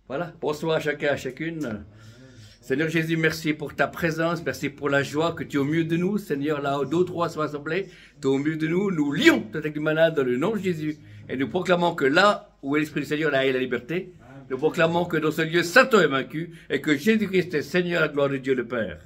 Voilà, bonsoir à chacun, à chacune. Seigneur Jésus, merci pour ta présence, merci pour la joie que tu es au milieu de nous. Seigneur, là où deux ou trois sont assemblés, tu es au milieu de nous. Nous lions ta tête du malade dans le nom de Jésus. Et nous proclamons que là où est l'Esprit du Seigneur, là est la liberté. Nous proclamons que dans ce lieu, Satan est vaincu et que Jésus-Christ est Seigneur à la gloire de Dieu le Père.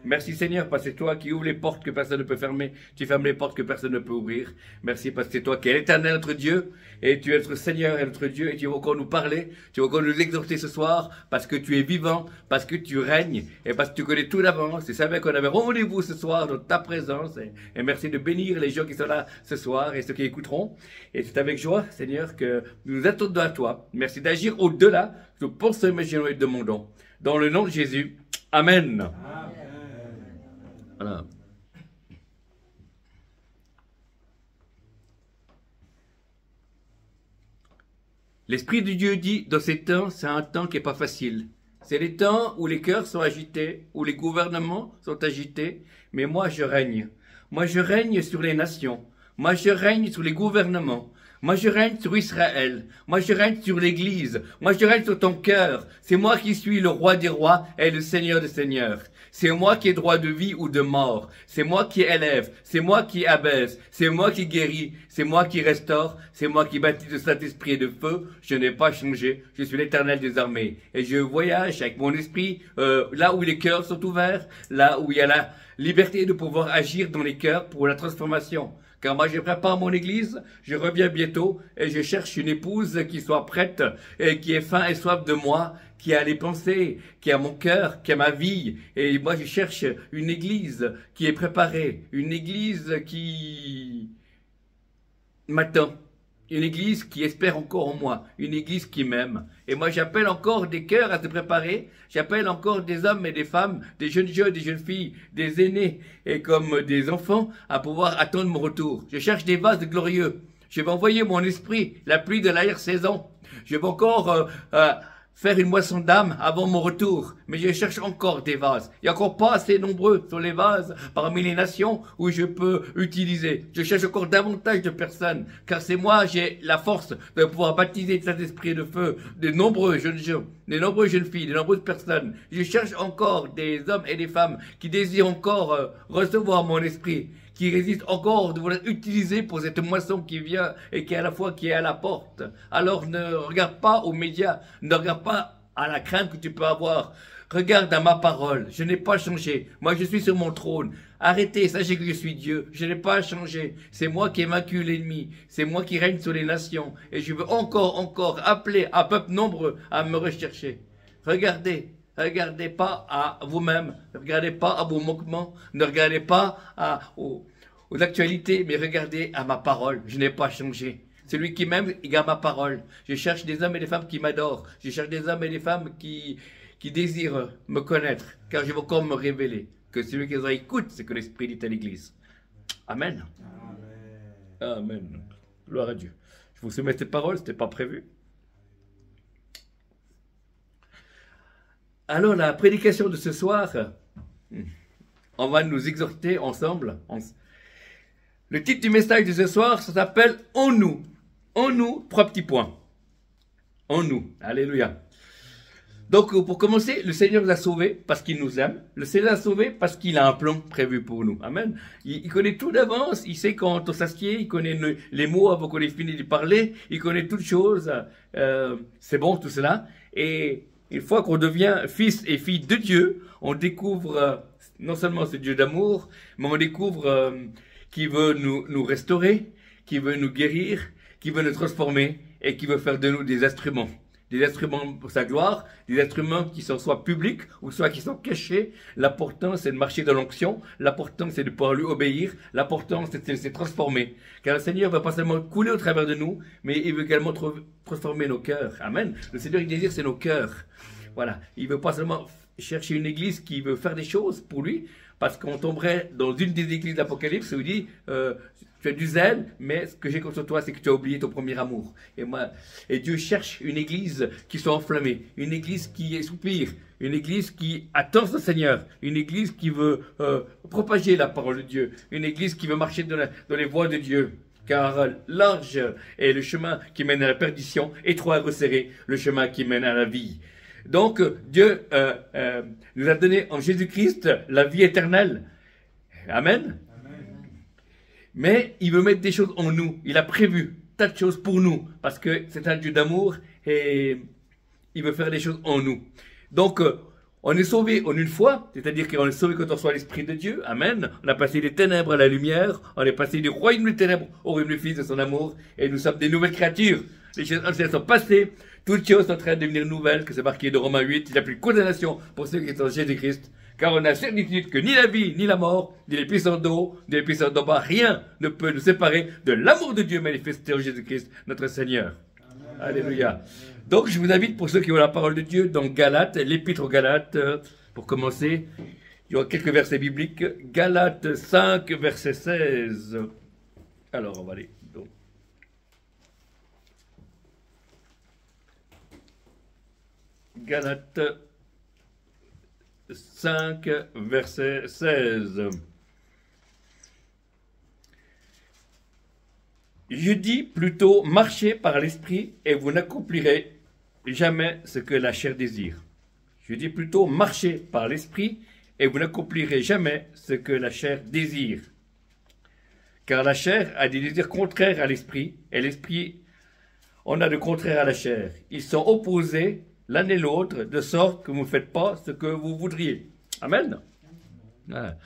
Merci Seigneur parce que c'est toi qui ouvres les portes que personne ne peut fermer. Tu fermes les portes que personne ne peut ouvrir. Merci parce que c'est toi qui es l'éternel notre Dieu. Et tu es notre Seigneur et notre Dieu. Et tu vas encore nous parler. Tu vas encore nous exhorter ce soir. Parce que tu es vivant. Parce que tu règnes. Et parce que tu connais tout d'avance. Tu savais qu'on avait rendez-vous ce soir dans ta présence. Et merci de bénir les gens qui sont là ce soir et ceux qui écouteront. Et c'est avec joie Seigneur que nous nous attendons à toi. Merci d'agir au-delà. Nous pensons, imaginons et demandons. Dans le nom de Jésus. Amen. Voilà. L'Esprit de Dieu dit, dans ces temps, c'est un temps qui n'est pas facile. C'est les temps où les cœurs sont agités, où les gouvernements sont agités, mais moi je règne. Moi je règne sur les nations. Moi je règne sur les gouvernements. Moi je règne sur Israël. Moi je règne sur l'Église. Moi je règne sur ton cœur. C'est moi qui suis le roi des rois et le Seigneur des seigneurs. C'est moi qui ai droit de vie ou de mort. C'est moi qui élève. C'est moi qui abaisse. C'est moi qui guéris. C'est moi qui restaure. C'est moi qui baptise de Saint-Esprit et de feu. Je n'ai pas changé. Je suis l'Éternel des armées. Et je voyage avec mon esprit là où les cœurs sont ouverts, là où il y a la liberté de pouvoir agir dans les cœurs pour la transformation. Car moi, je prépare mon église, je reviens bientôt et je cherche une épouse qui soit prête et qui ait faim et soif de moi, qui a les pensées, qui a mon cœur, qui a ma vie. Et moi, je cherche une église qui est préparée, une église qui m'attend, une église qui espère encore en moi, une église qui m'aime. Et moi, j'appelle encore des cœurs à se préparer. J'appelle encore des hommes et des femmes, des jeunes filles, des aînés et comme des enfants à pouvoir attendre mon retour. Je cherche des vases glorieux. Je vais envoyer mon esprit, la pluie de l'arrière-saison. Je vais encore faire une moisson d'âme avant mon retour. Mais je cherche encore des vases. Il n'y a encore pas assez nombreux sur les vases parmi les nations où je peux utiliser. Je cherche encore davantage de personnes. Car c'est moi, j'ai la force de pouvoir baptiser de Saint-Esprit de feu de nombreux jeunes gens, de nombreuses jeunes filles, de nombreuses personnes. Je cherche encore des hommes et des femmes qui désirent encore recevoir mon esprit, qui résiste encore de vouloir utiliser pour cette moisson qui vient et qui est à la fois qui est à la porte. Alors ne regarde pas aux médias, ne regarde pas à la crainte que tu peux avoir. Regarde à ma parole, je n'ai pas changé. Moi je suis sur mon trône. Arrêtez, sachez que je suis Dieu. Je n'ai pas changé. C'est moi qui ai vaincu l'ennemi. C'est moi qui règne sur les nations. Et je veux encore appeler un peuple nombreux à me rechercher. Regardez. Regardez pas à vous-même, ne regardez pas à vos moquements, ne regardez pas aux actualités, mais regardez à ma parole. Je n'ai pas changé. Celui qui m'aime, il garde ma parole. Je cherche des hommes et des femmes qui m'adorent. Je cherche des hommes et des femmes qui désirent me connaître, car je veux encore me révéler. Que celui qui les écoute, c'est que l'Esprit dit à l'Église. Amen. Amen. Amen. Gloire à Dieu. Je vous soumets cette parole, ce n'était pas prévu. Alors, la prédication de ce soir, on va nous exhorter ensemble. Le titre du message de ce soir, ça s'appelle « En nous ». En nous, 3 petits points. En nous. Alléluia. Donc, pour commencer, le Seigneur nous a sauvés parce qu'il nous aime. Le Seigneur nous a sauvés parce qu'il a un plan prévu pour nous. Amen. Il connaît tout d'avance. Il sait quand on s'assied. Il connaît les mots avant qu'on ait fini de parler. Il connaît toutes choses. C'est bon, tout cela. Et une fois qu'on devient fils et fille de Dieu, on découvre non seulement ce Dieu d'amour, mais on découvre qu'il veut nous restaurer, qu'il veut nous guérir, qu'il veut nous transformer et qu'il veut faire de nous des instruments. Des instruments pour sa gloire, des instruments qui sont soit publics ou soit qui sont cachés. L'important, c'est de marcher dans l'onction. L'important, c'est de pouvoir lui obéir. L'important, c'est de se transformer. Car le Seigneur ne va pas seulement couler au travers de nous, mais il veut également transformer nos cœurs. Amen. Le Seigneur, il désire, c'est nos cœurs. Voilà. Il ne veut pas seulement chercher une église qui veut faire des choses pour lui, parce qu'on tomberait dans une des églises d'Apocalypse où il dit tu as du zèle, mais ce que j'ai contre toi, c'est que tu as oublié ton premier amour. Et Dieu cherche une église qui soit enflammée, une église qui soupire, une église qui attend son Seigneur, une église qui veut propager la parole de Dieu, une église qui veut marcher dans les voies de Dieu. Car large est le chemin qui mène à la perdition, étroit et resserré le chemin qui mène à la vie. Donc Dieu nous a donné en Jésus-Christ la vie éternelle. Amen. Mais il veut mettre des choses en nous. Il a prévu tas de choses pour nous. Parce que c'est un Dieu d'amour et il veut faire des choses en nous. Donc, on est sauvé en une fois. C'est-à-dire qu'on est sauvé quand on reçoit l'Esprit de Dieu. Amen. On a passé des ténèbres à la lumière. On est passé du royaume des ténèbres au royaume du Fils de son amour. Et nous sommes des nouvelles créatures. Les choses anciennes sont passées. Toutes choses sont en train de devenir nouvelles. Que c'est marqué de Romains 8. Il n'y a plus de condamnation pour ceux qui sont en Jésus-Christ. Car on a certitude que ni la vie, ni la mort, ni les puissances d'eau, ni les puissances d'en bas, rien ne peut nous séparer de l'amour de Dieu manifesté en Jésus-Christ, notre Seigneur. Amen. Alléluia. Donc, je vous invite, pour ceux qui ont la parole de Dieu, dans Galates, l'épître aux Galates, pour commencer, il y aura quelques versets bibliques. Galates 5, verset 16. Alors, on va aller. Donc. Galates 5, verset 16. Je dis plutôt, marchez par l'esprit et vous n'accomplirez jamais ce que la chair désire. Je dis plutôt, marchez par l'esprit et vous n'accomplirez jamais ce que la chair désire. Car la chair a des désirs contraires à l'esprit et l'esprit en a de contraires à la chair. Ils sont opposés l'un et l'autre, de sorte que vous ne faites pas ce que vous voudriez. Amen. Voilà.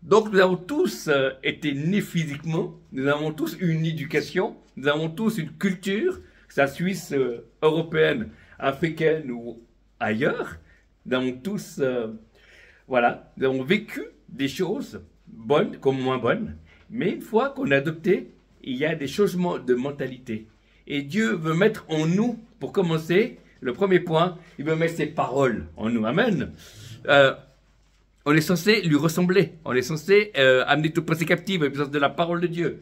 Donc nous avons tous été nés physiquement, nous avons tous une éducation, nous avons tous une culture, que ça suisse, européenne, africaine ou ailleurs. Nous avons tous, voilà, nous avons vécu des choses bonnes comme moins bonnes, mais une fois qu'on a adopté, il y a des changements de mentalité. Et Dieu veut mettre en nous, pour commencer, le premier point, il veut mettre ses paroles en nous. Amen. On est censé lui ressembler. On est censé amener tout pensée captive à la puissance de la parole de Dieu.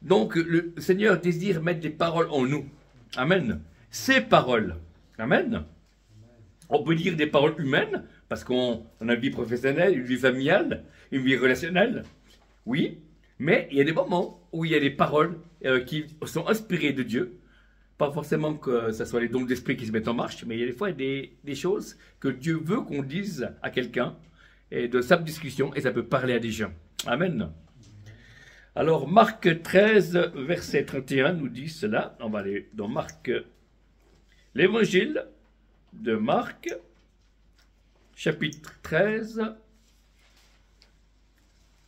Donc, le Seigneur désire mettre des paroles en nous. Amen. Ses paroles. Amen. On peut dire des paroles humaines, parce qu'on a une vie professionnelle, une vie familiale, une vie relationnelle. Oui, mais il y a des moments où il y a des paroles qui sont inspirées de Dieu. Pas forcément que ce soit les dons d'esprit qui se mettent en marche, mais il y a des fois des choses que Dieu veut qu'on dise à quelqu'un, et de simple discussion, et ça peut parler à des gens. Amen. Alors, Marc 13, verset 31 nous dit cela. On va aller dans Marc, l'évangile de Marc, chapitre 13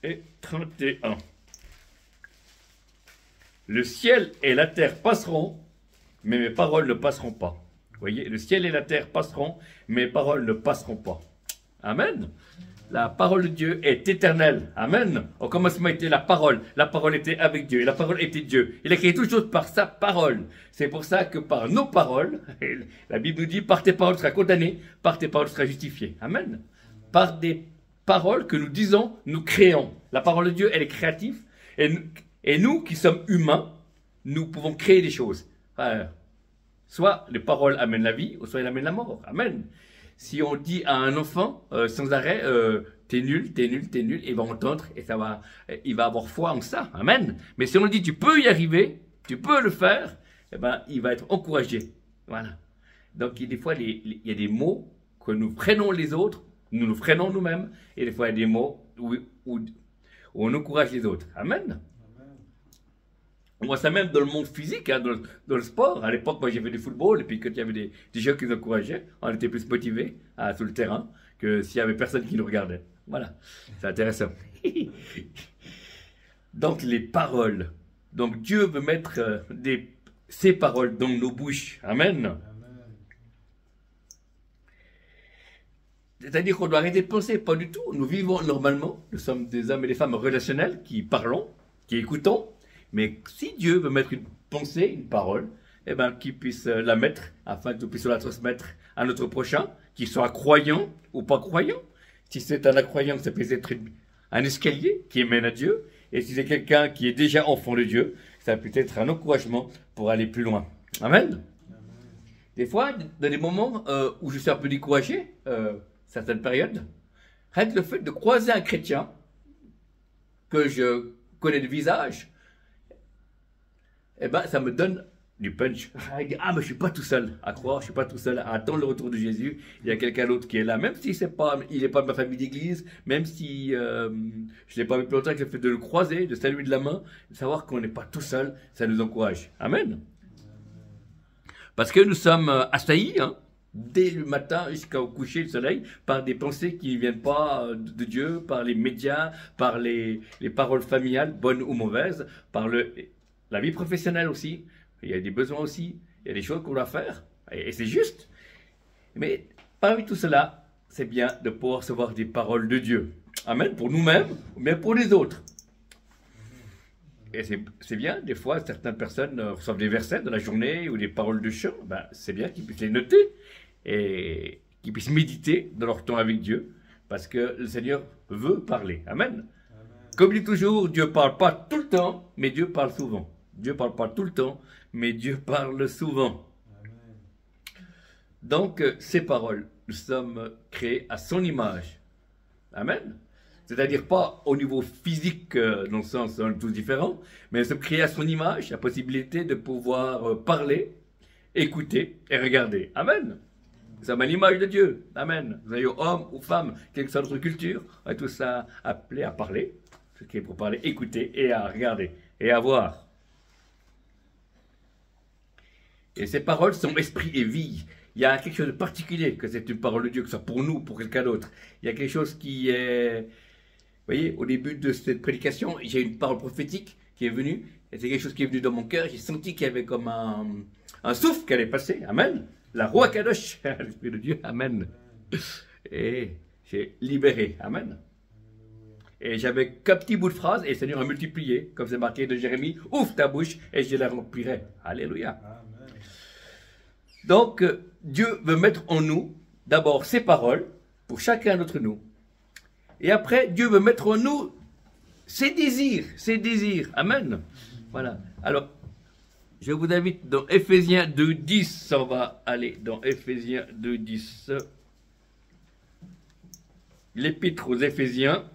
et 31. Le ciel et la terre passeront, mais mes paroles ne passeront pas. Vous voyez, le ciel et la terre passeront, mais mes paroles ne passeront pas. Amen. La parole de Dieu est éternelle. Amen. Au commencement était la parole. La parole était avec Dieu. Et la parole était Dieu. Il a créé toutes choses par sa parole. C'est pour ça que par nos paroles, la Bible nous dit, par tes paroles tu seras condamné, par tes paroles tu seras justifié. Amen. Par des paroles que nous disons, nous créons. La parole de Dieu, elle est créative. Et nous qui sommes humains, nous pouvons créer des choses. Soit les paroles amènent la vie, ou soit elles amènent la mort. Amen. Si on dit à un enfant sans arrêt, t'es nul, t'es nul, t'es nul, il va entendre et il va avoir foi en ça. Amen. Mais si on dit tu peux y arriver, tu peux le faire, eh ben, il va être encouragé. Voilà. Donc des fois, il y a des mots que nous freinons les autres, nous nous freinons nous-mêmes, et des fois il y a des mots où on encourage les autres. Amen. On voit ça même dans le monde physique, hein, dans le sport. À l'époque, moi j'ai fait du football, et puis quand il y avait des gens qui nous encourageaient, on était plus motivés sur le terrain que s'il y avait personne qui nous regardait. Voilà, c'est intéressant. Donc les paroles. Donc Dieu veut mettre ses paroles dans nos bouches. Amen. C'est-à-dire qu'on doit arrêter de penser, pas du tout. Nous vivons normalement, nous sommes des hommes et des femmes relationnels qui parlons, qui écoutons. Mais si Dieu veut mettre une pensée, une parole, eh ben, qu'il puisse la mettre afin que nous puissions la transmettre à notre prochain, qu'il soit croyant ou pas croyant. Si c'est un incroyant, ça peut être un escalier qui mène à Dieu. Et si c'est quelqu'un qui est déjà enfant de Dieu, ça peut être un encouragement pour aller plus loin. Amen. Des fois, dans des moments où je suis un peu découragé, certaines périodes, rien que le fait de croiser un chrétien que je connaît le visage, eh ben, ça me donne du punch. Ah, mais je suis pas tout seul à croire, je suis pas tout seul à attendre le retour de Jésus. Il y a quelqu'un d'autre qui est là, même si il n'est pas de ma famille d'église, même si je l'ai pas vu plus longtemps, que j'ai fait de le croiser, de saluer de la main, de savoir qu'on n'est pas tout seul, ça nous encourage. Amen. Parce que nous sommes assaillis, hein, dès le matin jusqu'au coucher du soleil, par des pensées qui ne viennent pas de Dieu, par les médias, par les paroles familiales, bonnes ou mauvaises, par la vie professionnelle aussi. Il y a des besoins aussi, il y a des choses qu'on doit faire, et c'est juste. Mais parmi tout cela, c'est bien de pouvoir recevoir des paroles de Dieu. Amen, pour nous-mêmes, mais pour les autres. Et c'est bien, des fois, certaines personnes reçoivent des versets dans la journée ou des paroles de chant. Ben, c'est bien qu'ils puissent les noter et qu'ils puissent méditer dans leur temps avec Dieu, parce que le Seigneur veut parler. Amen. Amen. Comme dit toujours, Dieu ne parle pas tout le temps, mais Dieu parle souvent. Dieu ne parle pas tout le temps, mais Dieu parle souvent. Amen. Donc, ces paroles, nous sommes créés à son image. Amen. C'est-à-dire pas au niveau physique, dans le sens on est tous différents, mais nous sommes créés à son image, la possibilité de pouvoir parler, écouter et regarder. Amen. Nous sommes à l'image de Dieu. Amen. Vous avez hommes ou femmes, quelle que soit notre culture, on est tous appelés à parler, ce qui est pour parler, écouter et à regarder et à voir. Et ces paroles sont esprit et vie. Il y a quelque chose de particulier que c'est une parole de Dieu, que ce soit pour nous, pour quelqu'un d'autre. Il y a quelque chose qui est... Vous voyez, au début de cette prédication, j'ai une parole prophétique qui est venue. Et c'est quelque chose qui est venu dans mon cœur. J'ai senti qu'il y avait comme un souffle qui allait passer. Amen. La Roi Kadosh, l'Esprit de Dieu. Amen. Et j'ai libéré. Amen. Et j'avais qu'un petit bout de phrase et le Seigneur a multiplié. Comme c'est marqué de Jérémie, ouvre ta bouche et je la remplirai. Alléluia. Donc, Dieu veut mettre en nous, d'abord, ses paroles, pour chacun d'entre nous. Et après, Dieu veut mettre en nous ses désirs, ses désirs. Amen. Voilà. Alors, je vous invite dans Éphésiens 2.10, on va aller dans Éphésiens 2.10. L'épître aux Éphésiens.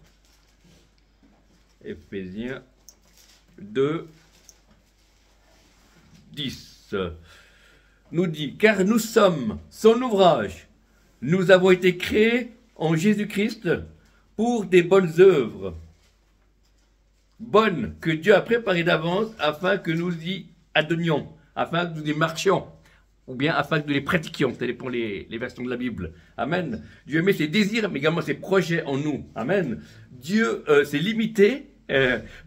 Éphésiens 2.10. Nous dit, car nous sommes son ouvrage, nous avons été créés en Jésus-Christ pour des bonnes œuvres, bonnes que Dieu a préparées d'avance afin que nous y adonnions, afin que nous y marchions, ou bien afin que nous les pratiquions, ça dépend les versions de la Bible. Amen. Dieu met ses désirs, mais également ses projets en nous. Amen. Dieu s'est limité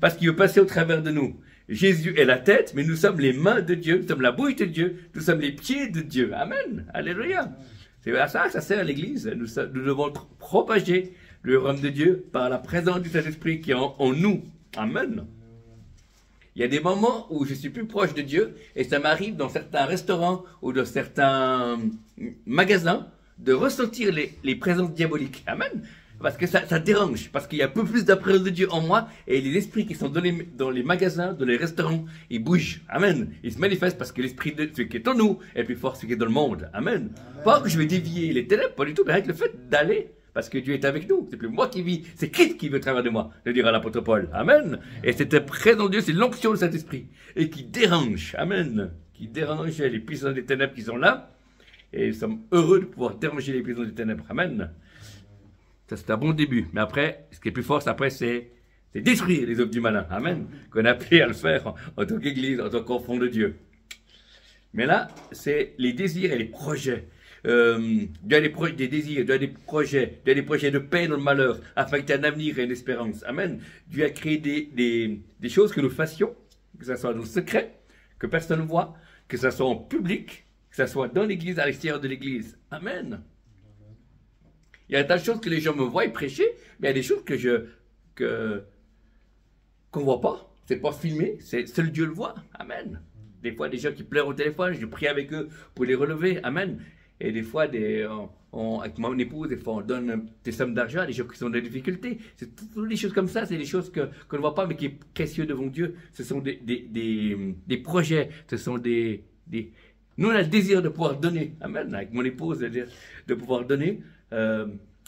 parce qu'il veut passer au travers de nous. Jésus est la tête, mais nous sommes les mains de Dieu, nous sommes la bouche de Dieu, nous sommes les pieds de Dieu. Amen. Alléluia. C'est à ça que ça sert à l'Église. Nous devons propager le royaume de Dieu par la présence du Saint-Esprit qui est en nous. Amen. Il y a des moments où je suis plus proche de Dieu et ça m'arrive dans certains restaurants ou dans certains magasins de ressentir les présences diaboliques. Amen. Parce que ça dérange, parce qu'il y a un peu plus de la présence de Dieu en moi, et les esprits qui sont dans les magasins, dans les restaurants, ils bougent. Amen. Ils se manifestent parce que l'esprit de celui qui est en nous est plus fort que celui qui est dans le monde. Amen. Pas que je vais dévier les ténèbres, pas du tout, mais avec le fait d'aller, parce que Dieu est avec nous. C'est plus moi qui vis, c'est Christ qui veut au travers de moi, le dira l'apôtre Paul. Amen. Et cette présence de Dieu, c'est l'onction de cet esprit, et qui dérange. Amen. Qui dérange les puissances des ténèbres qui sont là, et nous sommes heureux de pouvoir déranger les puissances des ténèbres. Amen. Ça, c'est un bon début. Mais après, ce qui est plus fort, après, c'est détruire les œuvres du malin. Amen. Qu'on a appelé à le faire en tant qu'Église, en tant qu'enfant de Dieu. Mais là, c'est les désirs et les projets. Dieu a des désirs, Dieu a des projets de paix dans le malheur, afin que tu aies un avenir et une espérance. Amen. Dieu a créé des choses que nous fassions, que ce soit dans le secret, que personne ne voit, que ce soit en public, que ce soit dans l'Église, à l'extérieur de l'Église. Amen. Il y a des choses que les gens me voient prêcher, mais il y a des choses qu'on ne voit pas. C'est pas filmé, seul Dieu le voit. Amen. Des fois, des gens qui pleurent au téléphone, je prie avec eux pour les relever. Amen. Et des fois, avec mon épouse, des fois, on donne des sommes d'argent à des gens qui sont dans des difficultés. C'est toutes des choses comme ça, c'est des choses qu'on ne voit pas, mais qui sont précieuses devant Dieu. Ce sont des projets, ce sont Nous, on a le désir de pouvoir donner. Amen. Avec mon épouse, de pouvoir donner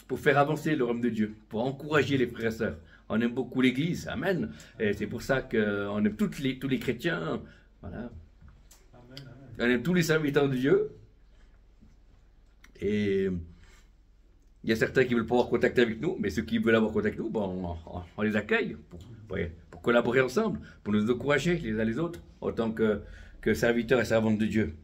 pour faire avancer le royaume de Dieu, pour encourager les frères et sœurs. On aime beaucoup l'Église. Amen. Et c'est pour ça qu'on aime tous les chrétiens. Voilà. On aime tous les serviteurs de Dieu. Et il y a certains qui veulent pas avoir contact avec nous, mais ceux qui veulent avoir contact avec nous, bon, on les accueille pour collaborer ensemble, pour nous encourager les uns les autres, en tant que serviteurs et servantes de Dieu.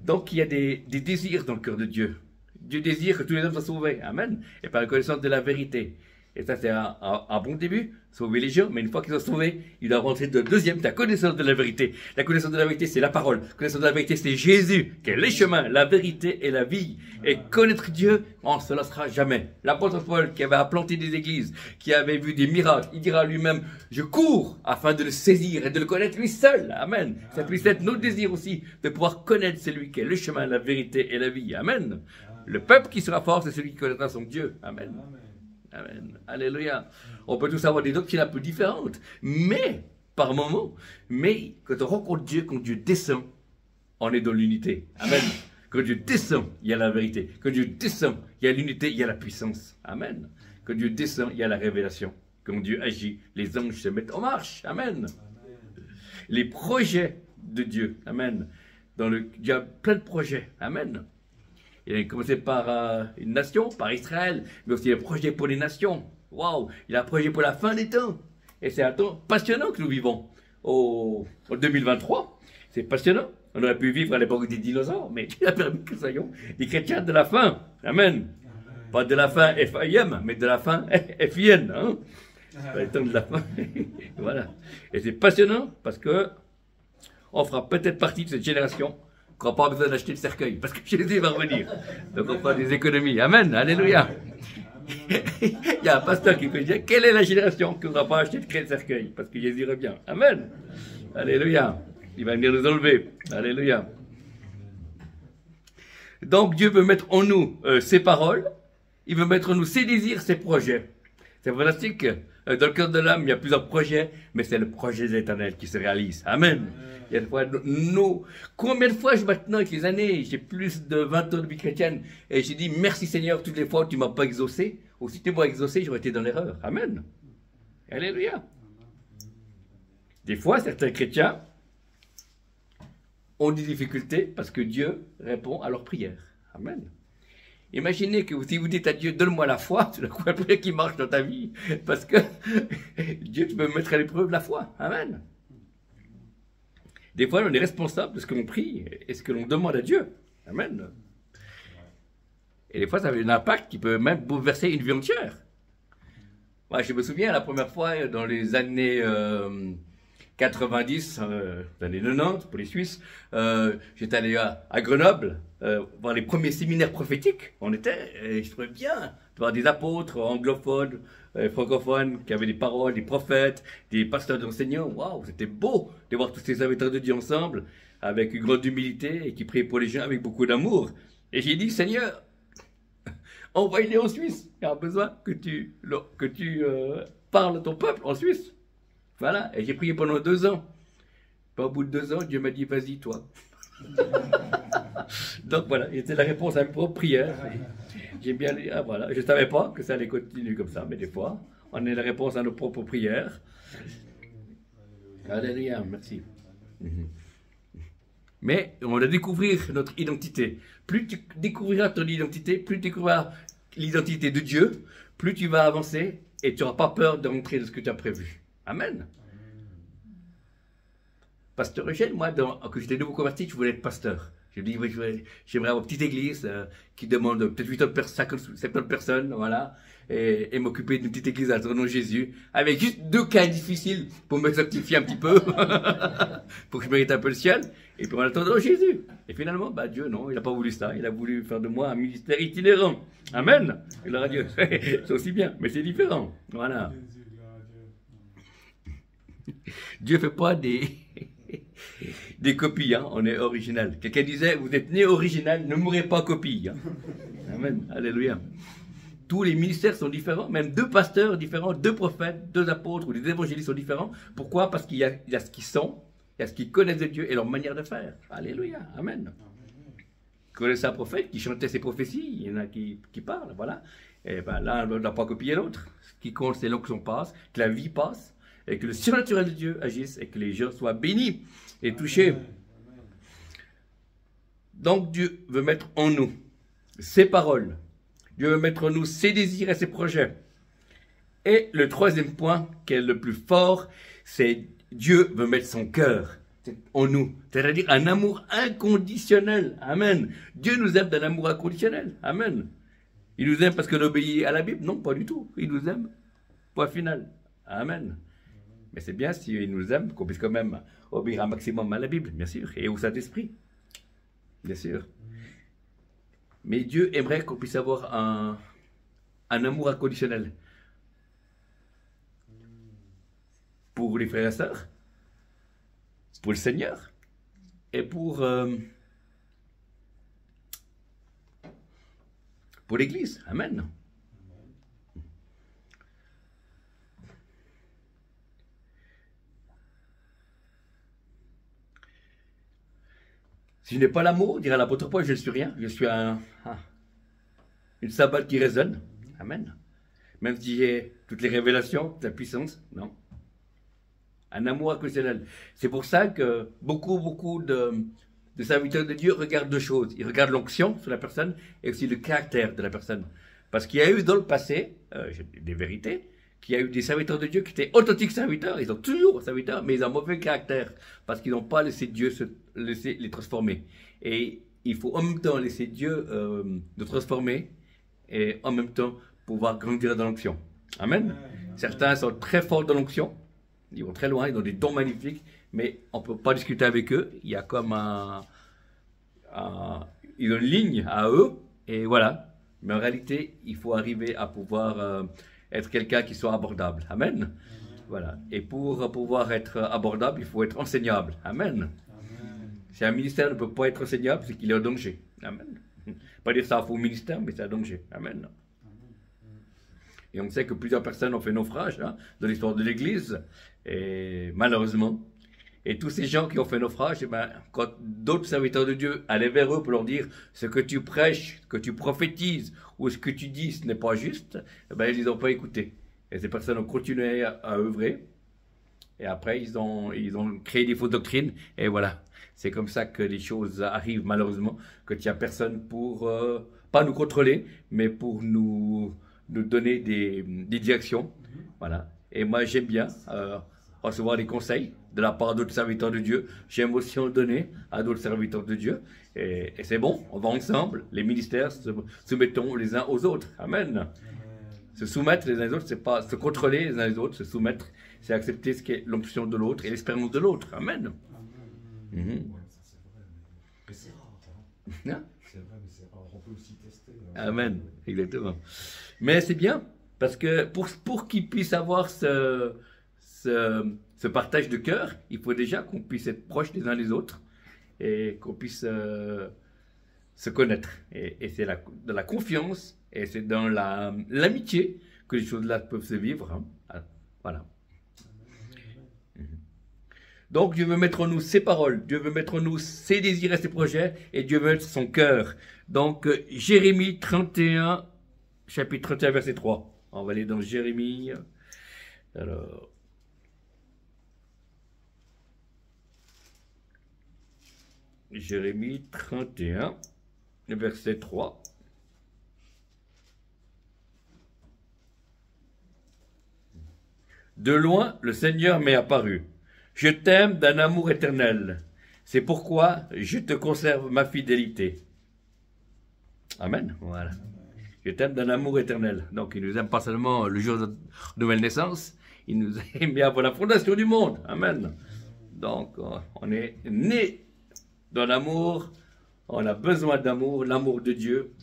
Donc il y a des désirs dans le cœur de Dieu. Dieu désire que tous les hommes soient sauvés. Amen. Et par la connaissance de la vérité. Et ça, c'est un bon début, sauver les gens, mais une fois qu'ils sont sauvés, ils doivent rentrer de deuxième, la connaissance de la vérité. La connaissance de la vérité, c'est la parole. La connaissance de la vérité, c'est Jésus, qui est les chemins, la vérité et la vie. Et connaître Dieu, on ne se lassera jamais. L'apôtre Paul, qui avait implanté des églises, qui avait vu des miracles, il dira lui-même, je cours afin de le saisir et de le connaître lui seul. Amen. Ça puisse être notre désir aussi, de pouvoir connaître celui qui est le chemin, la vérité et la vie. Amen. Le peuple qui sera fort, c'est celui qui connaîtra son Dieu. Amen. Amen. Alléluia. On peut tous avoir des doctrines un peu différentes, mais, par moments, mais quand on rencontre Dieu, quand Dieu descend, on est dans l'unité. Amen. Quand Dieu descend, il y a la vérité. Quand Dieu descend, il y a l'unité, il y a la puissance. Amen. Quand Dieu descend, il y a la révélation. Quand Dieu agit, les anges se mettent en marche. Amen. Les projets de Dieu. Amen. Il y a plein de projets. Amen. Il a commencé par une nation, par Israël, mais aussi un projet pour les nations. Waouh! Il a un projet pour la fin des temps. Et c'est un temps passionnant que nous vivons en 2023. C'est passionnant. On aurait pu vivre à l'époque des dinosaures, mais il a permis que nous soyons des chrétiens de la fin. Amen. Pas de la fin FIM, mais de la fin FIN. Hein? Le temps de la fin. Voilà. Et c'est passionnant parce que on fera peut-être partie de cette génération qu'on n'a pas besoin d'acheter le cercueil, parce que Jésus va revenir. Donc on fera des économies. Amen, alléluia. Il y a un pasteur qui peut dire, quelle est la génération qui n'aura pas acheté le cercueil, parce que Jésus revient. Amen, alléluia. Il va venir nous enlever. Alléluia. Donc Dieu veut mettre en nous ses paroles, il veut mettre en nous ses désirs, ses projets. C'est fantastique. Dans le cœur de l'âme, il y a plusieurs projets, mais c'est le projet de l'Éternel qui se réalise. Amen. Il y a des fois, combien de fois, maintenant, avec les années, j'ai plus de 20 ans de vie chrétienne, et j'ai dit, merci Seigneur, toutes les fois où tu ne m'as pas exaucé, ou si tu m'as exaucé, j'aurais été dans l'erreur. Amen. Alléluia. Des fois, certains chrétiens ont des difficultés parce que Dieu répond à leurs prières. Amen. Imaginez que si vous dites à Dieu, donne-moi la foi, c'est la prière qui marche dans ta vie, parce que Dieu peut mettre à l'épreuve la foi. Amen. Des fois, on est responsable de ce que l'on prie et ce que l'on demande à Dieu. Amen. Et des fois, ça a un impact qui peut même bouleverser une vie entière. Moi, je me souviens, la première fois, dans les années 90, les années 90, pour les Suisses, j'étais allé à Grenoble, voir les premiers séminaires prophétiques. Et je trouvais bien de voir des apôtres anglophones, francophones, qui avaient des paroles, des prophètes, des pasteurs d'enseignants. Waouh, c'était beau de voir tous ces serviteurs de Dieu ensemble, avec une grande humilité, et qui priaient pour les gens avec beaucoup d'amour. Et j'ai dit, Seigneur, envoie-les en Suisse. Il y a besoin que tu parles à ton peuple en Suisse. Voilà, et j'ai prié pendant 2 ans. Au bout de 2 ans, Dieu m'a dit, vas-y, toi. Donc voilà, c'était la réponse à mes propres prières. J'ai bien, voilà, je ne savais pas que ça allait continuer comme ça, mais des fois, on a la réponse à nos propres prières. Alléluia, merci. Mais on doit découvrir notre identité. Plus tu découvriras ton identité, plus tu découvriras l'identité de Dieu, plus tu vas avancer et tu n'auras pas peur de rentrer dans ce que tu as prévu. Amen. Pasteur Eugène, moi, quand j'étais nouveau converti, je voulais être pasteur. Je me dis, j'aimerais avoir une petite église qui demande peut-être 70 personnes, voilà, et m'occuper d'une petite église à son nom Jésus, avec juste 2 cas difficiles pour me sanctifier un petit peu, pour que je mérite un peu le ciel, et puis en attendant Jésus. Et finalement, bah, Dieu, non, il n'a pas voulu ça, il a voulu faire de moi un ministère itinérant. Amen. Gloire à Dieu. C'est aussi bien, mais c'est différent. Voilà. Dieu ne fait pas des copies, hein, on est original. Quelqu'un disait, vous êtes né original, ne mourrez pas copie. Hein. Amen, alléluia. Tous les ministères sont différents, même 2 pasteurs différents, 2 prophètes, 2 apôtres ou des évangélistes sont différents. Pourquoi? Parce qu'il y a ce qu'ils sont, il y a ce qu'ils connaissent de Dieu et leur manière de faire. Alléluia, amen. Vous connaissez un prophète qui chantait ses prophéties, il y en a qui parlent, voilà. Et ben là, on n'a pas copié l'autre. Ce qui compte, c'est l'onction passe, que la vie passe, et que le surnaturel de Dieu agisse, et que les gens soient bénis et touchés. Donc Dieu veut mettre en nous ses paroles. Dieu veut mettre en nous ses désirs et ses projets. Et le troisième point, qui est le plus fort, c'est Dieu veut mettre son cœur en nous. C'est-à-dire un amour inconditionnel. Amen. Dieu nous aime d'un amour inconditionnel. Amen. Il nous aime parce qu'on obéit à la Bible? Non, pas du tout. Il nous aime. Point final. Amen. Mais c'est bien s'il nous aime qu'on puisse quand même obéir un maximum à la Bible, bien sûr, et au Saint-Esprit. Bien sûr. Mais Dieu aimerait qu'on puisse avoir un amour inconditionnel. Pour les frères et sœurs, pour le Seigneur, et pour l'Église. Amen. Si je n'ai pas l'amour, dira l'apôtre Paul, je ne suis rien. Je suis une cymbale qui résonne. Amen. Même si j'ai toutes les révélations, toute la puissance, non. Un amour inconditionnel. C'est pour ça que beaucoup de serviteurs de Dieu regardent deux choses. Ils regardent l'onction sur la personne et aussi le caractère de la personne. Parce qu'il y a eu dans le passé, des vérités, qu'il y a eu des serviteurs de Dieu qui étaient authentiques serviteurs, ils sont toujours serviteurs, mais ils ont un mauvais caractère, parce qu'ils n'ont pas laissé Dieu laisser les transformer. Et il faut en même temps laisser Dieu nous transformer, et en même temps pouvoir grandir dans l'onction. Amen. Certains sont très forts dans l'onction, ils vont très loin, ils ont des dons magnifiques, mais on ne peut pas discuter avec eux. Il y a comme ils ont une ligne à eux, et voilà. Mais en réalité, il faut arriver à pouvoir être quelqu'un qui soit abordable. Amen. Voilà. Et pour pouvoir être abordable, il faut être enseignable. Amen. Si un ministère ne peut pas être enseignable, c'est qu'il est en danger. Amen. Pas dire ça au ministère, mais c'est un danger. Amen. Et on sait que plusieurs personnes ont fait naufrage dans l'histoire de l'Église, et malheureusement. Et tous ces gens qui ont fait naufrage, eh ben, quand d'autres serviteurs de Dieu allaient vers eux pour leur dire ce que tu prêches, ce que tu prophétises ou ce que tu dis, ce n'est pas juste, eh ben, ils n'ont pas écouté. Et ces personnes ont continué à œuvrer. Et après, ils ont créé des fausses doctrines. Et voilà. C'est comme ça que les choses arrivent, malheureusement, que tu n'as personne pour, pas nous contrôler, mais pour nous donner des directions. Voilà. Et moi, j'aime bien recevoir des conseils de la part d'autres serviteurs de Dieu. J'aime aussi en donner à d'autres serviteurs de Dieu. Et c'est bon, on va ensemble. Les ministères se soumettons les uns aux autres. Amen. Se soumettre les uns aux autres, c'est pas se contrôler les uns les autres. Se soumettre, c'est accepter ce qu'est l'option de l'autre et l'expérience de l'autre. Amen. C'est rare. C'est vrai, mais c'est rare. On peut aussi tester. Amen. Exactement. Mais c'est bien, parce que pour qu'ils puissent avoir ce partage de cœur, il faut déjà qu'on puisse être proches les uns des autres et qu'on puisse se connaître. Et c'est dans la confiance et c'est dans l'amitié que les choses-là peuvent se vivre. Voilà. Donc Dieu veut mettre en nous ses paroles, Dieu veut mettre en nous ses désirs et ses projets, et Dieu veut mettre son cœur. Donc Jérémie 31, chapitre 31, verset 3. On va aller dans Jérémie. Alors... Jérémie 31, verset 3. De loin, le Seigneur m'est apparu. Je t'aime d'un amour éternel. C'est pourquoi je te conserve ma fidélité. Amen. Voilà. Je t'aime d'un amour éternel. Donc, il nous aime pas seulement le jour de nouvelle naissance, il nous aime avant la fondation du monde. Amen. Donc, on est né dans l'amour, on a besoin d'amour, l'amour de Dieu,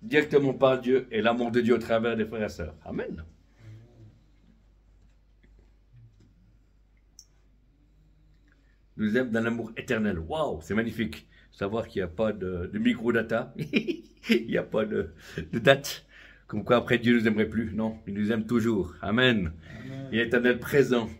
directement par Dieu, et l'amour de Dieu au travers des frères et sœurs. Amen. Nous aime d'un amour éternel. Waouh, c'est magnifique. Savoir qu'il n'y a pas de micro-data, il n'y a pas de date. Comme quoi après Dieu ne nous aimerait plus. Non, il nous aime toujours. Amen. Amen. Il est éternel présent.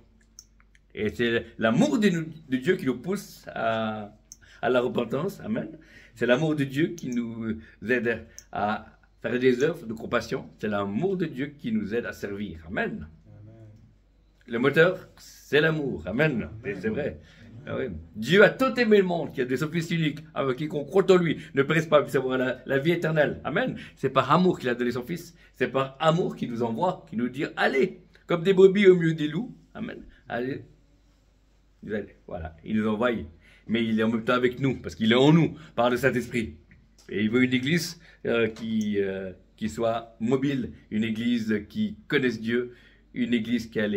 Et c'est l'amour de Dieu qui nous pousse à la repentance. Amen. C'est l'amour de Dieu qui nous aide à faire des œuvres de compassion, c'est l'amour de Dieu qui nous aide à servir. Amen. Le moteur, c'est l'amour. Amen. C'est vrai. Ah oui. Dieu a tant aimé le monde qu'il a des son Fils unique, avec quiconque croit en lui, ne périsse pas, puisse avoir la vie éternelle. Amen. C'est par amour qu'il a donné son Fils. C'est par amour qu'il nous envoie, qu'il nous dit, allez, comme des brebis au milieu des loups. Amen. Allez. Voilà. Il nous envoie. Mais il est en même temps avec nous, parce qu'il est en nous, par le Saint-Esprit. Et il veut une église qui soit mobile, une église qui connaisse Dieu, une église qui a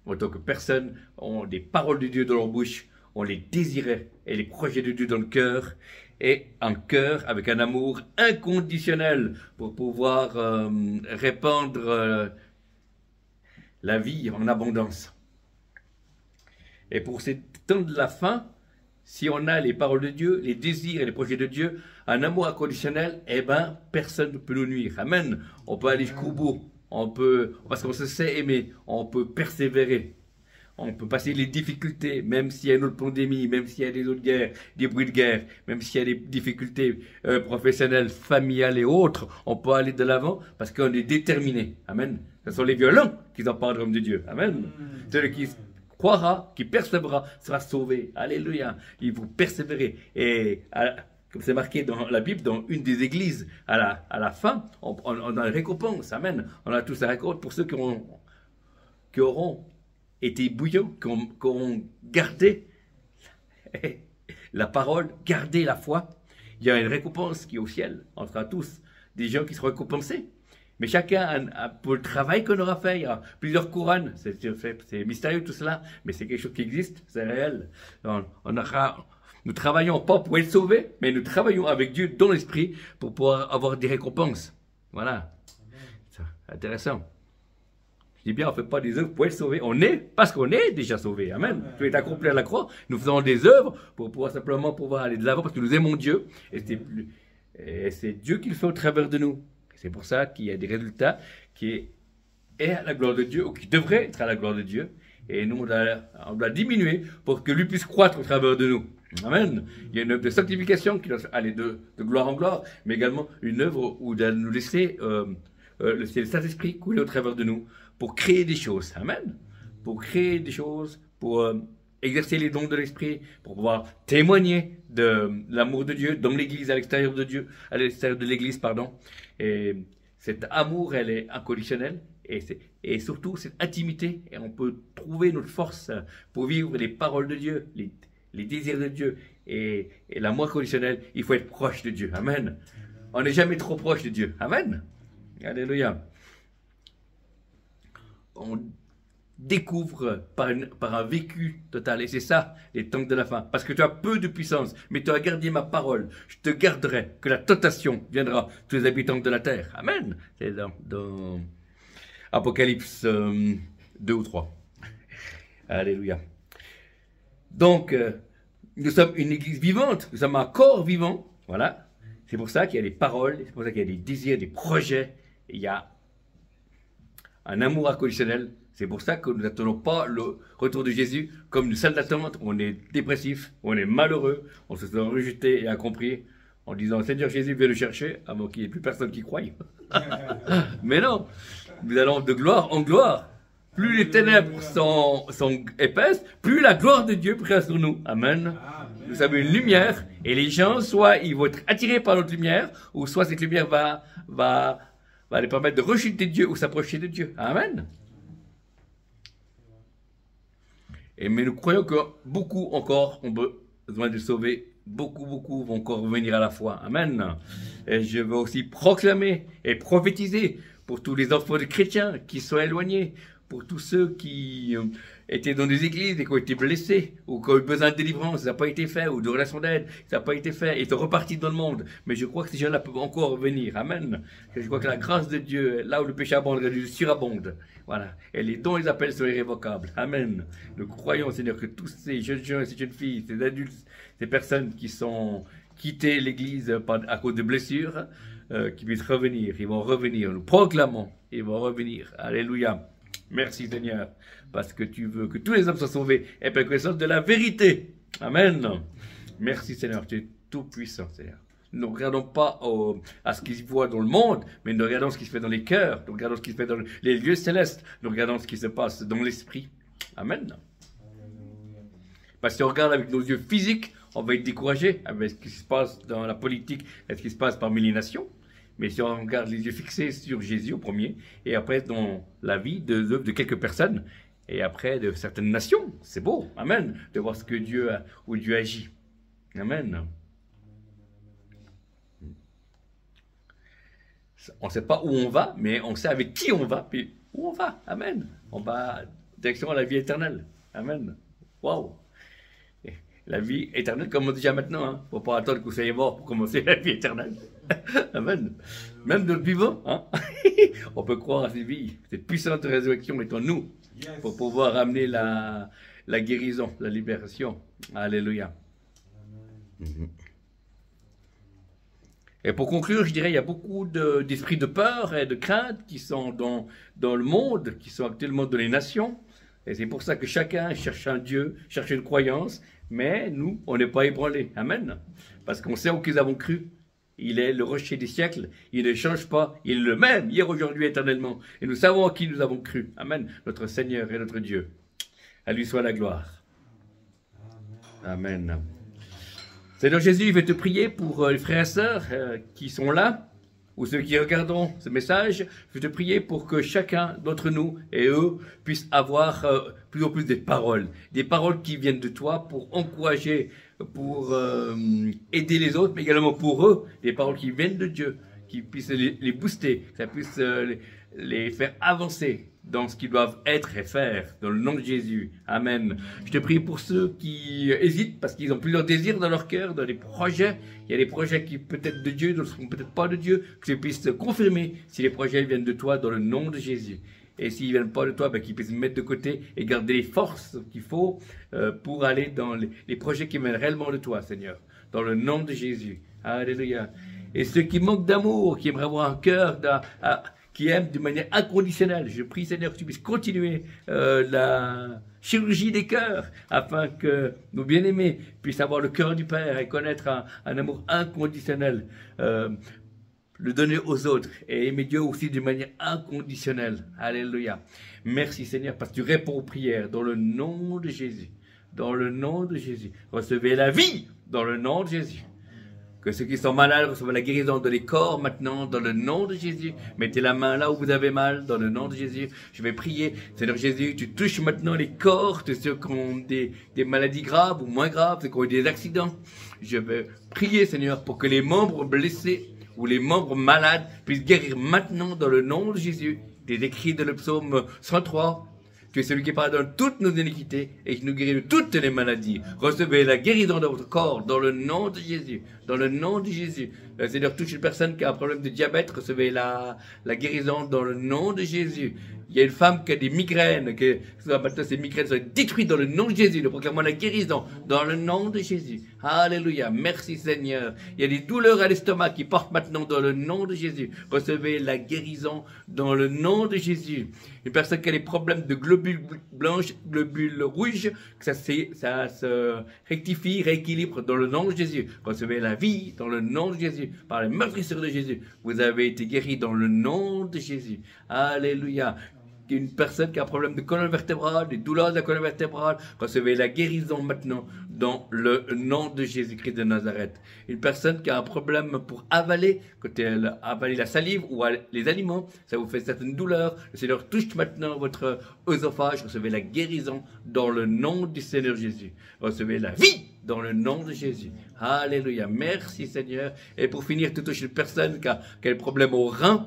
en tant que personne, ont des paroles de Dieu dans leur bouche, ont les désirs et les projets de Dieu dans le cœur, et un cœur avec un amour inconditionnel pour pouvoir répandre la vie en abondance. Et pour ces temps de la fin, si on a les paroles de Dieu, les désirs et les projets de Dieu, un amour inconditionnel, eh ben, personne ne peut nous nuire. Amen. On peut aller jusqu'au bout. Parce qu'on se sait aimer, on peut persévérer. On peut passer les difficultés, même s'il y a une autre pandémie, même s'il y a des autres guerres, des bruits de guerre, même s'il y a des difficultés professionnelles, familiales et autres, on peut aller de l'avant parce qu'on est déterminé. Amen. Ce sont les violents qui sont pas le royaume de Dieu. Amen. Celui qui croira, qui persévérera, sera sauvé. Alléluia. Il faut persévérer. Et comme c'est marqué dans la Bible, dans une des églises, à la fin, on a une récompense. Amen. On a tous la récompense pour ceux qui auront été bouillants, qui auront gardé la parole, gardé la foi. Il y a une récompense qui est au ciel. On sera tous des gens qui seront récompensés. Mais chacun pour le travail qu'on aura fait, il y a plusieurs couronnes. C'est mystérieux tout cela, mais c'est quelque chose qui existe, c'est réel. Nous travaillons pas pour être sauvés, mais nous travaillons avec Dieu dans l'esprit pour pouvoir avoir des récompenses. Voilà. C'est intéressant. Je dis bien, on ne fait pas des œuvres pour être sauvés. On est parce qu'on est déjà sauvés. Amen. Tout est accompli à la croix. Nous faisons des œuvres pour pouvoir simplement aller de l'avant parce que nous aimons Dieu. Et c'est Dieu qui le fait au travers de nous. C'est pour ça qu'il y a des résultats qui est à la gloire de Dieu ou qui devraient être à la gloire de Dieu. Et nous, on doit diminuer pour que lui puisse croître au travers de nous. Amen. Il y a une œuvre de sanctification qui doit aller de gloire en gloire, mais également une œuvre où de nous laisser le Saint-Esprit couler au travers de nous pour créer des choses. Amen. Pour créer des choses, pour exercer les dons de l'Esprit, pour pouvoir témoigner de l'amour de Dieu dans l'Église, à l'extérieur de Dieu, à l'extérieur de l'Église, pardon. Et cet amour, elle est inconditionnelle. Et surtout, cette intimité, et on peut trouver notre force pour vivre les paroles de Dieu, les désirs de Dieu et l'amour conditionnel. Il faut être proche de Dieu. Amen. On n'est jamais trop proche de Dieu. Amen. Alléluia. On découvre par un vécu total. Et c'est ça, les temps de la fin. Parce que tu as peu de puissance, mais tu as gardé ma parole. Je te garderai, que la tentation viendra tous les habitants de la terre. Amen. C'est dans Apocalypse 2 ou 3. Alléluia. Donc, nous sommes une église vivante, nous sommes un corps vivant. Voilà. C'est pour ça qu'il y a des paroles, c'est pour ça qu'il y a des désirs, des projets. Et il y a un amour inconditionnel. C'est pour ça que nous n'attendons pas le retour de Jésus comme une salle d'attente. On est dépressif, on est malheureux, on se sent rejeté et incompris en disant Seigneur Jésus, viens le chercher avant qu'il n'y ait plus personne qui croie. Mais non, nous allons de gloire en gloire. Plus les ténèbres sont épaisses, plus la gloire de Dieu brille sur nous. Amen. Nous sommes une lumière et les gens, soit ils vont être attirés par notre lumière, ou soit cette lumière va les permettre de rejeter Dieu ou s'approcher de Dieu. Amen. Mais nous croyons que beaucoup encore ont besoin de sauver. Beaucoup vont encore revenir à la foi. Amen. Et je veux aussi proclamer et prophétiser pour tous les enfants de chrétiens qui sont éloignés, pour tous ceux qui étaient dans des églises et qui ont été blessés, ou qui ont eu besoin de délivrance, ça n'a pas été fait, ou de relation d'aide, ça n'a pas été fait, et ils sont repartis dans le monde. Mais je crois que ces gens-là peuvent encore revenir. Amen. Je crois que la grâce de Dieu, là où le péché abonde, Dieu surabonde. Voilà. Et les dons et les appels sont irrévocables. Amen. Nous croyons, Seigneur, que tous ces jeunes gens et ces jeunes filles, ces adultes, ces personnes qui sont quittées l'église à cause de blessures, qui puissent revenir. Ils vont revenir. Nous proclamons. Ils vont revenir. Alléluia. Merci Seigneur, parce que tu veux que tous les hommes soient sauvés et prennent connaissance de la vérité. Amen. Merci Seigneur, tu es tout puissant Seigneur. Ne regardons pas à ce qui se voit dans le monde, mais nous regardons ce qui se fait dans les cœurs, nous regardons ce qui se fait dans les lieux célestes, nous regardons ce qui se passe dans l'esprit. Amen. Parce que si on regarde avec nos yeux physiques, on va être découragé avec ce qui se passe dans la politique et ce qui se passe parmi les nations. Mais si on regarde les yeux fixés sur Jésus au premier, et après dans la vie de quelques personnes, et après de certaines nations, c'est beau, amen, de voir ce que Dieu agit. Amen. On ne sait pas où on va, mais on sait avec qui on va, puis où on va. Amen. On va direction à la vie éternelle. Amen. Waouh. La vie éternelle commence déjà maintenant. Hein. Faut pas attendre que vous soyez mort pour commencer la vie éternelle. Amen. Même de notre vivant, hein. On peut croire à cette vie. Cette puissante résurrection est en nous pour pouvoir amener la guérison, la libération. Alléluia. Et pour conclure, je dirais, il y a beaucoup d'esprits de peur et de crainte qui sont dans le monde, qui sont actuellement dans les nations. Et c'est pour ça que chacun cherche un Dieu, cherche une croyance, mais nous, on n'est pas ébranlés. Amen. Parce qu'on sait où qu'ils avons cru. Il est le rocher des siècles, il ne change pas, il est le même, hier, aujourd'hui, éternellement. Et nous savons en qui nous avons cru. Amen. Notre Seigneur et notre Dieu. À lui soit la gloire. Amen. Seigneur Jésus, je vais te prier pour les frères et sœurs qui sont là, ou ceux qui regarderont ce message. Je vais te prier pour que chacun d'entre nous et eux puissent avoir plus en plus des paroles qui viennent de toi pour encourager, pour aider les autres, mais également pour eux, des paroles qui viennent de Dieu, qui puissent les booster, que ça puisse les faire avancer dans ce qu'ils doivent être et faire, dans le nom de Jésus. Amen. Je te prie pour ceux qui hésitent, parce qu'ils ont plusieurs désirs dans leur cœur, dans des projets. Il y a des projets qui peut-être de Dieu, d'autres ne sont peut-être pas de Dieu, que tu puisses confirmer si les projets viennent de toi, dans le nom de Jésus. Et s'ils ne viennent pas de toi, ben, qu'ils puissent mettre de côté et garder les forces qu'il faut pour aller dans les projets qui viennent réellement de toi, Seigneur. Dans le nom de Jésus. Alléluia. Et ceux qui manquent d'amour, qui aimeraient avoir un cœur qui aime de manière inconditionnelle. Je prie, Seigneur, que tu puisses continuer la chirurgie des cœurs, afin que nos bien-aimés puissent avoir le cœur du Père et connaître un amour inconditionnel, le donner aux autres et aimer Dieu aussi de manière inconditionnelle. Alléluia. Merci, Seigneur, parce que tu réponds aux prières dans le nom de Jésus. Dans le nom de Jésus. Recevez la vie dans le nom de Jésus. Que ceux qui sont malades reçoivent la guérison de les corps maintenant, dans le nom de Jésus. Mettez la main là où vous avez mal, dans le nom de Jésus. Je vais prier. Seigneur Jésus, tu touches maintenant les corps de ceux qui ont des maladies graves ou moins graves, ceux qui ont eu des accidents. Je vais prier, Seigneur, pour que les membres blessés ou les membres malades puissent guérir maintenant, dans le nom de Jésus. Des écrits de le psaume 103. Tu es celui qui pardonne toutes nos iniquités et qui nous guérit de toutes les maladies. Recevez la guérison de votre corps dans le nom de Jésus. Dans le nom de Jésus. Seigneur, touche une personne qui a un problème de diabète. Recevez la guérison dans le nom de Jésus. Il y a une femme qui a des migraines, que maintenant ces migraines soient détruites dans le nom de Jésus. Nous proclamons la guérison dans le nom de Jésus. Alléluia. Merci Seigneur. Il y a des douleurs à l'estomac qui partent maintenant dans le nom de Jésus. Recevez la guérison dans le nom de Jésus. Une personne qui a des problèmes de globules blanches, globules rouges, que ça se rectifie, rééquilibre dans le nom de Jésus. Recevez la vie dans le nom de Jésus. Par les meurtrissures de Jésus, vous avez été guéris dans le nom de Jésus. Alléluia. Une personne qui a un problème de colonne vertébrale, des douleurs de la colonne vertébrale, recevez la guérison maintenant dans le nom de Jésus-Christ de Nazareth. Une personne qui a un problème pour avaler, quand elle avale la salive ou les aliments, ça vous fait certaines douleurs, le Seigneur touche maintenant votre œsophage, recevez la guérison dans le nom du Seigneur Jésus. Recevez la vie dans le nom de Jésus. Alléluia. Merci Seigneur. Et pour finir, tu touches une personne qui a un problème au rein,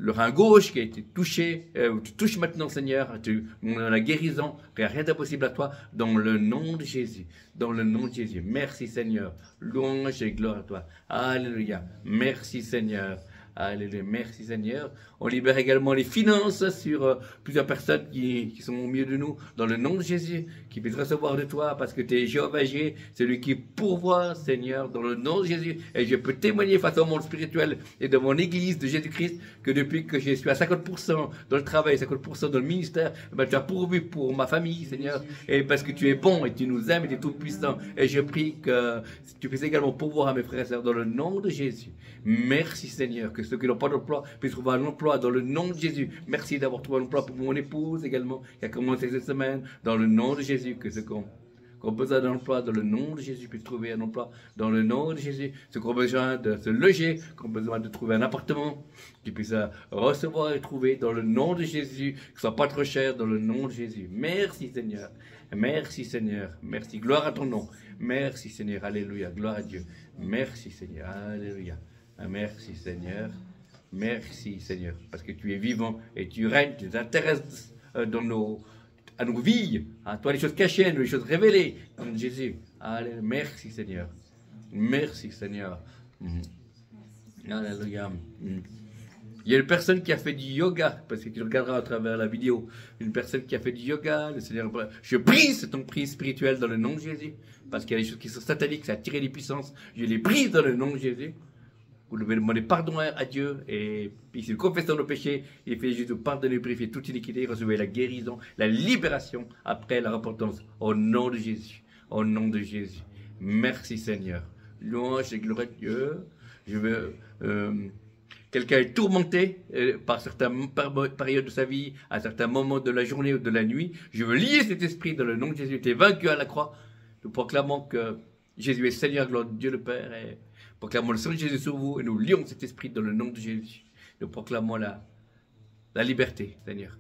le rein gauche qui a été touché, tu touches maintenant, Seigneur, on a la guérison, il n'y a rien d'impossible à toi, dans le nom de Jésus, dans le nom de Jésus. Merci, Seigneur, louange et gloire à toi. Alléluia. Merci, Seigneur. Alléluia. Merci Seigneur. On libère également les finances sur plusieurs personnes qui sont au milieu de nous, dans le nom de Jésus, qui puissent recevoir de toi, parce que tu es Jéhovah Jireh, celui qui pourvoit, Seigneur, dans le nom de Jésus. Et je peux témoigner face au monde spirituel et de mon église de Jésus-Christ, que depuis que je suis à 50% dans le travail, 50% dans le ministère, ben, tu as pourvu pour ma famille, Seigneur, et parce que tu es bon et tu nous aimes et tu es tout puissant. Et je prie que tu puisses également pourvoir à mes frères et sœurs dans le nom de Jésus. Merci Seigneur, que ceux qui n'ont pas d'emploi puissent trouver un emploi dans le nom de Jésus. Merci d'avoir trouvé un emploi pour mon épouse également, qui a commencé cette semaine, dans le nom de Jésus, que ceux qui ont besoin d'un emploi dans le nom de Jésus puissent trouver un emploi dans le nom de Jésus. Ceux qui ont besoin de se loger, qui ont besoin de trouver un appartement, qu'ils puissent recevoir et trouver dans le nom de Jésus, que ce soit pas trop cher dans le nom de Jésus. Merci Seigneur. Merci Seigneur. Merci. Gloire à ton nom. Merci Seigneur. Alléluia. Gloire à Dieu. Merci Seigneur. Alléluia. Merci Seigneur. Merci Seigneur. Parce que tu es vivant et tu règnes, tu t'intéresses à nos vies. À toi les choses cachées, les choses révélées. Dans Jésus. Alléluia. Merci Seigneur. Merci Seigneur. Alléluia. Il y a une personne qui a fait du yoga, parce que tu regarderas à travers la vidéo, une personne qui a fait du yoga, le Seigneur, je brise ton prix spirituel dans le nom de Jésus, parce qu'il y a des choses qui sont sataniques, ça attire les puissances, je les brise dans le nom de Jésus. Vous devez demander pardon à Dieu, et puis s'il confesse nos péchés, il fait juste pardonner, purifier toute iniquité, recevoir la guérison, la libération, après la repentance, au nom de Jésus, au nom de Jésus. Merci Seigneur. Louange et gloire à Dieu. Je veux... quelqu'un est tourmenté par certaines périodes de sa vie, à certains moments de la journée ou de la nuit. Je veux lier cet esprit dans le nom de Jésus. Tu es vaincu à la croix. Nous proclamons que Jésus est Seigneur, gloire de Dieu le Père. Et proclamons le sang de Jésus sur vous et nous lions cet esprit dans le nom de Jésus. Nous proclamons la liberté, Seigneur.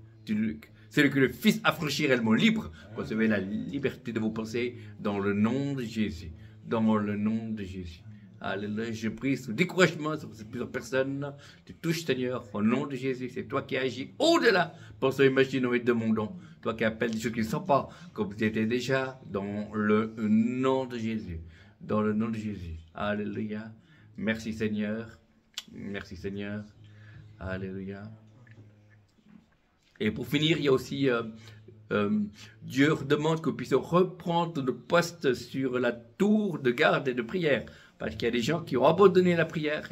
Celui que le Fils affranchit réellement libre. Recevez la liberté de vos pensées dans le nom de Jésus. Dans le nom de Jésus. Alléluia, je prie sous découragement sur plusieurs personnes. Tu touches, Seigneur, au nom de Jésus. C'est toi qui agis au-delà, pensons, imaginons et demandons. Toi qui appelles des choses qui ne sont pas, comme tu étais déjà, dans le nom de Jésus. Dans le nom de Jésus. Alléluia. Merci, Seigneur. Merci, Seigneur. Alléluia. Et pour finir, il y a aussi... Dieu demande que nous puissions reprendre nos postes sur la tour de garde et de prière. Parce qu'il y a des gens qui ont abandonné la prière.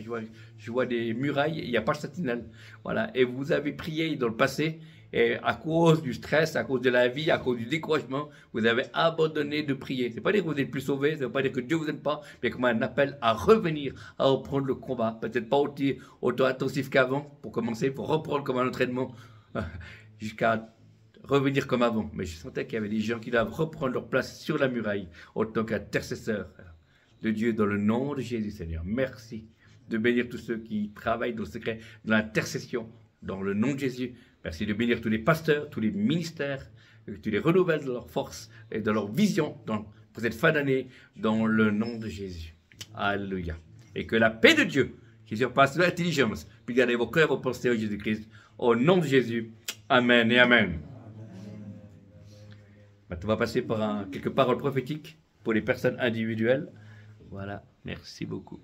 Je vois des murailles, il n'y a pas de sentinelle. Voilà. Et vous avez prié dans le passé, et à cause du stress, à cause de la vie, à cause du découragement, vous avez abandonné de prier. C'est pas dire que vous êtes plus sauvés, ça ne veut pas dire que Dieu vous aime pas, mais comme un appel à revenir, à reprendre le combat. Peut-être pas autant intensif qu'avant, pour commencer, pour reprendre comme un entraînement, jusqu'à revenir comme avant. Mais je sentais qu'il y avait des gens qui doivent reprendre leur place sur la muraille, en tant qu'intercesseurs de Dieu, dans le nom de Jésus, Seigneur. Merci de bénir tous ceux qui travaillent dans le secret de l'intercession, dans le nom de Jésus. Merci de bénir tous les pasteurs, tous les ministères, que tu les renouvelles de leur force et de leur vision pour cette fin d'année, dans le nom de Jésus. Alléluia. Et que la paix de Dieu, qui surpasse l'intelligence, puisse garder vos cœurs et vos pensées en Jésus-Christ, au nom de Jésus. Amen et Amen. Maintenant, on va passer par quelques paroles prophétiques pour les personnes individuelles. Voilà, merci beaucoup.